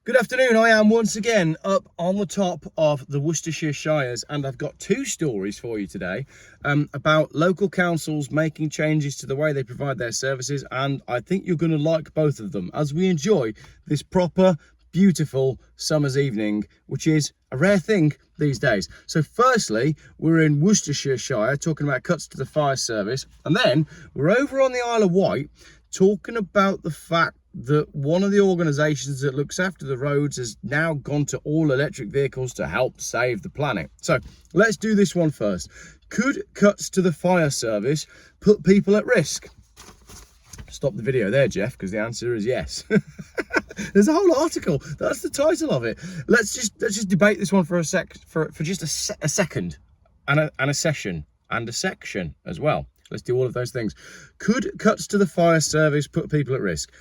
Good afternoon, I am once again up on the top of the Worcestershire Shires, and I've got two stories for you today about local councils making changes to the way they provide their services, and I think you're going to like both of them as we enjoy this proper, beautiful summer's evening, which is a rare thing these days. So firstly, we're in Worcestershire Shire talking about cuts to the fire service, and then we're over on the Isle of Wight talking about the fact that one of the organisations that looks after the roads has now gone to all electric vehicles to help save the planet. So let's do this one first. Could cuts to the fire service put people at risk? Stop the video there, Jeff, because the answer is yes. There's a whole article. That's the title of it. Let's just debate this one for a second, and a session and a section as well. Let's do all of those things. Could cuts to the fire service put people at risk?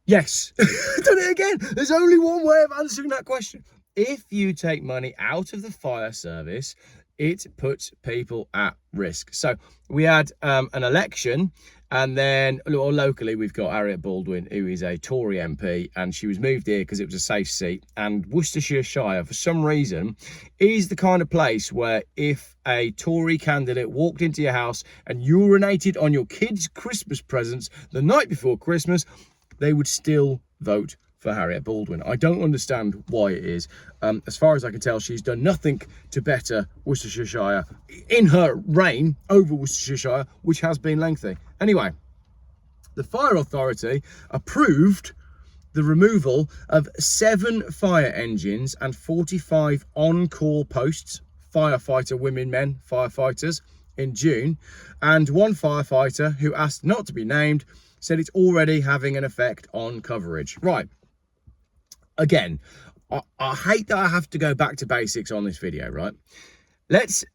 Yes. Done it again. There's only one way of answering that question. If you take money out of the fire service, it puts people at risk. So we had an election, and then locally we've got Harriet Baldwin, who is a Tory MP, and she was moved here because it was a safe seat. And Worcestershire Shire, for some reason, is the kind of place where if a Tory candidate walked into your house and urinated on your kids' Christmas presents the night before Christmas, they would still vote for Harriet Baldwin. I don't understand why it is. As far as I can tell, she's done nothing to better Worcestershire in her reign over Worcestershire, which has been lengthy. Anyway, the Fire Authority approved the removal of 7 fire engines and 45 on-call posts, firefighter women, men, firefighters, in June. And one firefighter, who asked not to be named, said it's already having an effect on coverage. Right. Again, I hate that I have to go back to basics on this video, right? Let's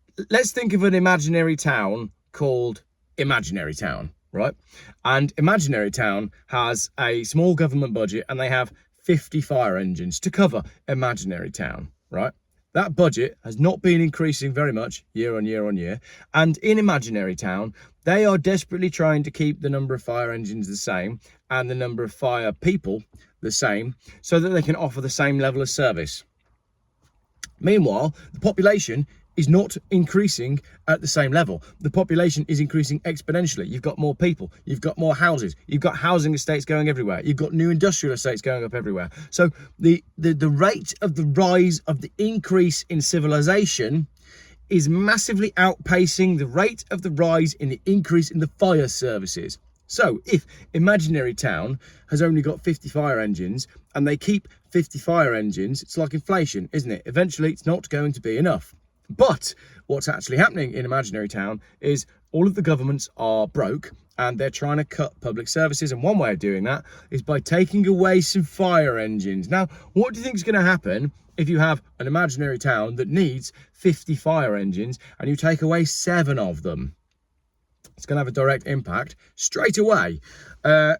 think of an imaginary town called Imaginary Town, right? And Imaginary Town has a small government budget, and they have 50 fire engines to cover Imaginary Town, right? That budget has not been increasing very much year on year on year. And in Imaginary Town, they are desperately trying to keep the number of fire engines the same and the number of fire people the same so that they can offer the same level of service. Meanwhile, the population is not increasing at the same level. The population is increasing exponentially. You've got more people, you've got more houses, you've got housing estates going everywhere, you've got new industrial estates going up everywhere. So the rate of the rise of the increase in civilization is massively outpacing the rate of the rise in the increase in the fire services. So if Imaginary Town has only got 50 fire engines and they keep 50 fire engines, it's like inflation, isn't it? Eventually it's not going to be enough. But what's actually happening in Imaginary Town is all of the governments are broke and they're trying to cut public services. And one way of doing that is by taking away some fire engines. Now, what do you think is going to happen if you have an imaginary town that needs 50 fire engines and you take away 7 of them? It's going to have a direct impact straight away.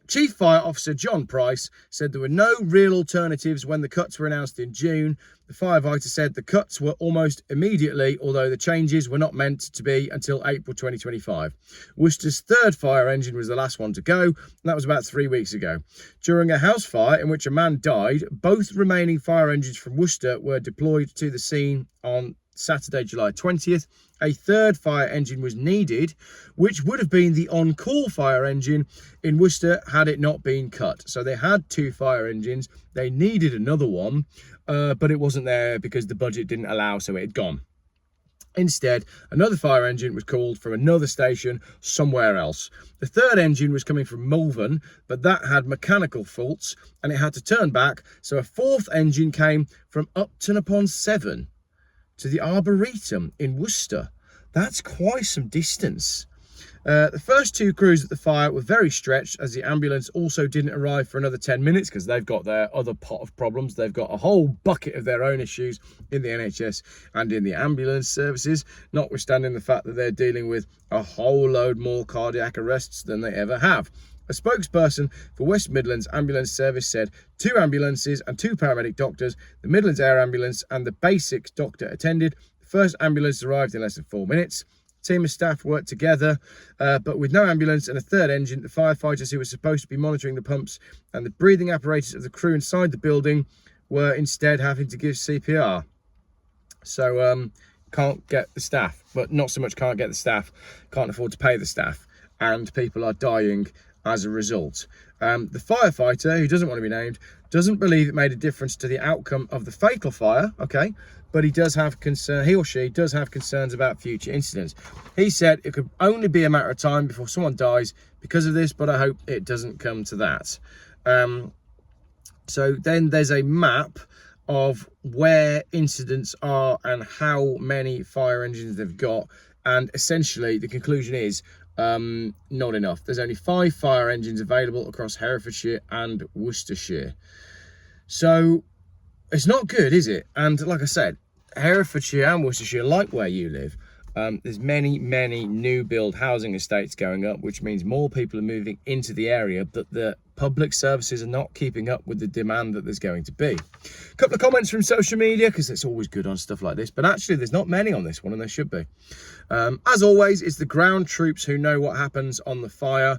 Chief Fire Officer John Price said there were no real alternatives when the cuts were announced in June. The firefighter said the cuts were almost immediately, although the changes were not meant to be until April 2025. Worcester's 3rd fire engine was the last one to go, and that was about 3 weeks ago. During a house fire in which a man died, both remaining fire engines from Worcester were deployed to the scene on Saturday, July 20th. A 3rd fire engine was needed, which would have been the on-call fire engine in Worcester had it not been cut. So they had 2 fire engines. They needed another one, but it wasn't there because the budget didn't allow, so it had gone. Instead, another fire engine was called from another station somewhere else. The 3rd engine was coming from Malvern, but that had mechanical faults and it had to turn back. So a 4th engine came from Upton upon Severn to the Arboretum in Worcester. That's quite some distance. The first 2 crews at the fire were very stretched, as the ambulance also didn't arrive for another 10 minutes because they've got their other pot of problems. They've got a whole bucket of their own issues in the NHS and in the ambulance services, notwithstanding the fact that they're dealing with a whole load more cardiac arrests than they ever have. A spokesperson for West Midlands Ambulance Service said 2 ambulances and 2 paramedic doctors, the Midlands Air Ambulance and the Basics doctor attended. The first ambulance arrived in less than 4 minutes. Team of staff worked together, but with no ambulance and a third engine, the firefighters who were supposed to be monitoring the pumps and the breathing apparatus of the crew inside the building were instead having to give CPR. So can't get the staff, but not so much can't get the staff, can't afford to pay the staff, and people are dying as a result. The firefighter, who doesn't want to be named, doesn't believe it made a difference to the outcome of the fatal fire, okay, but he or she does have concerns about future incidents. He said it could only be a matter of time before someone dies because of this, but I hope it doesn't come to that. So then there's a map of where incidents are and how many fire engines they've got, and essentially the conclusion is not enough. There's only 5 fire engines available across Herefordshire and Worcestershire, so it's not good, is it? And like I said, Herefordshire and Worcestershire, like where you live, there's many new build housing estates going up, which means more people are moving into the area, but the public services are not keeping up with the demand that there's going to be. A couple of comments from social media, because it's always good on stuff like this, but actually there's not many on this one, and there should be. As always, it's the ground troops who know what happens on the fire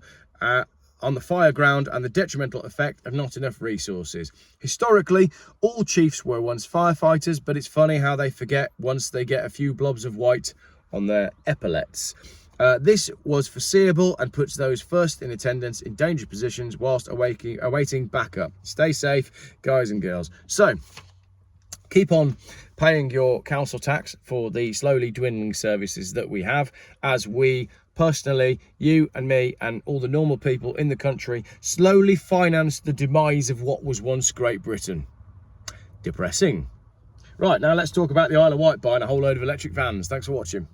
ground and the detrimental effect of not enough resources. Historically, all chiefs were once firefighters, but it's funny how they forget once they get a few blobs of white on their epaulets. This was foreseeable and puts those first in attendance in dangerous positions whilst awaiting backup. Stay safe, guys and girls. So, keep on paying your council tax for the slowly dwindling services that we have, as we personally, you and me and all the normal people in the country, slowly finance the demise of what was once Great Britain. Depressing. Right, now let's talk about the Isle of Wight buying a whole load of electric vans. Thanks for watching.